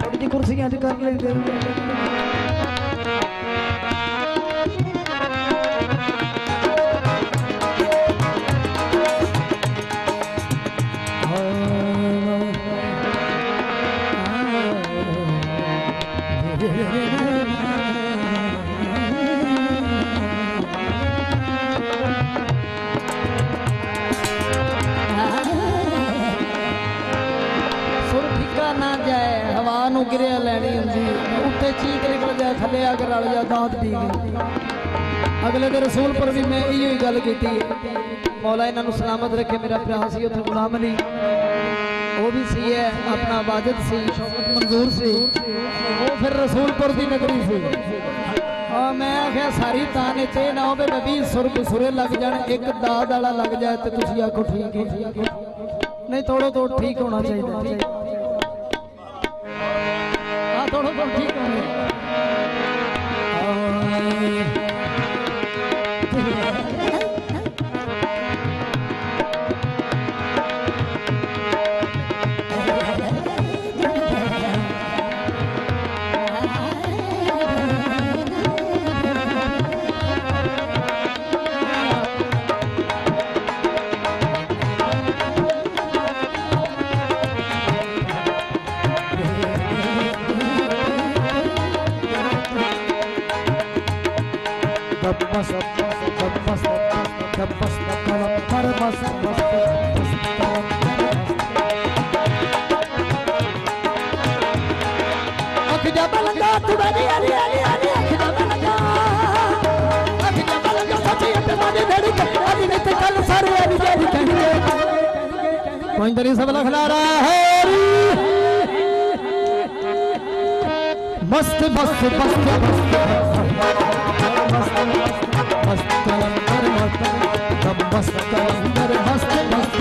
थोड़ी कुर्सियां कर लेते गिरिया लैनी होंगी उत्ते चीक निकल जाए थले आके रल जा दांत पी गई। अगले दिन रसूलपुर भी मैं इो ही गल की मौला इन्हों सलामत रखे। मेरा भरा सी उत्थे गुलाम अली वो भी सी है अपना वाजिद सी शौकत मंजूर सी वो फिर रसूलपुर की नगरी सी। और मैं आख्या सारी ताने चे ना हो भी सुर सुरे लग जाए एक दाद वाला लग जाए तो तुम आखो ठीक है नहीं थोड़ा तो ठीक होना चाहिए थोड़ा तो ठीक होंगे। कोई सब लखला रहा है मस्त मस्त मस्त मस्त मस्त मस्त कलंदर मस्त मस्त कलंदर मस्त मस्त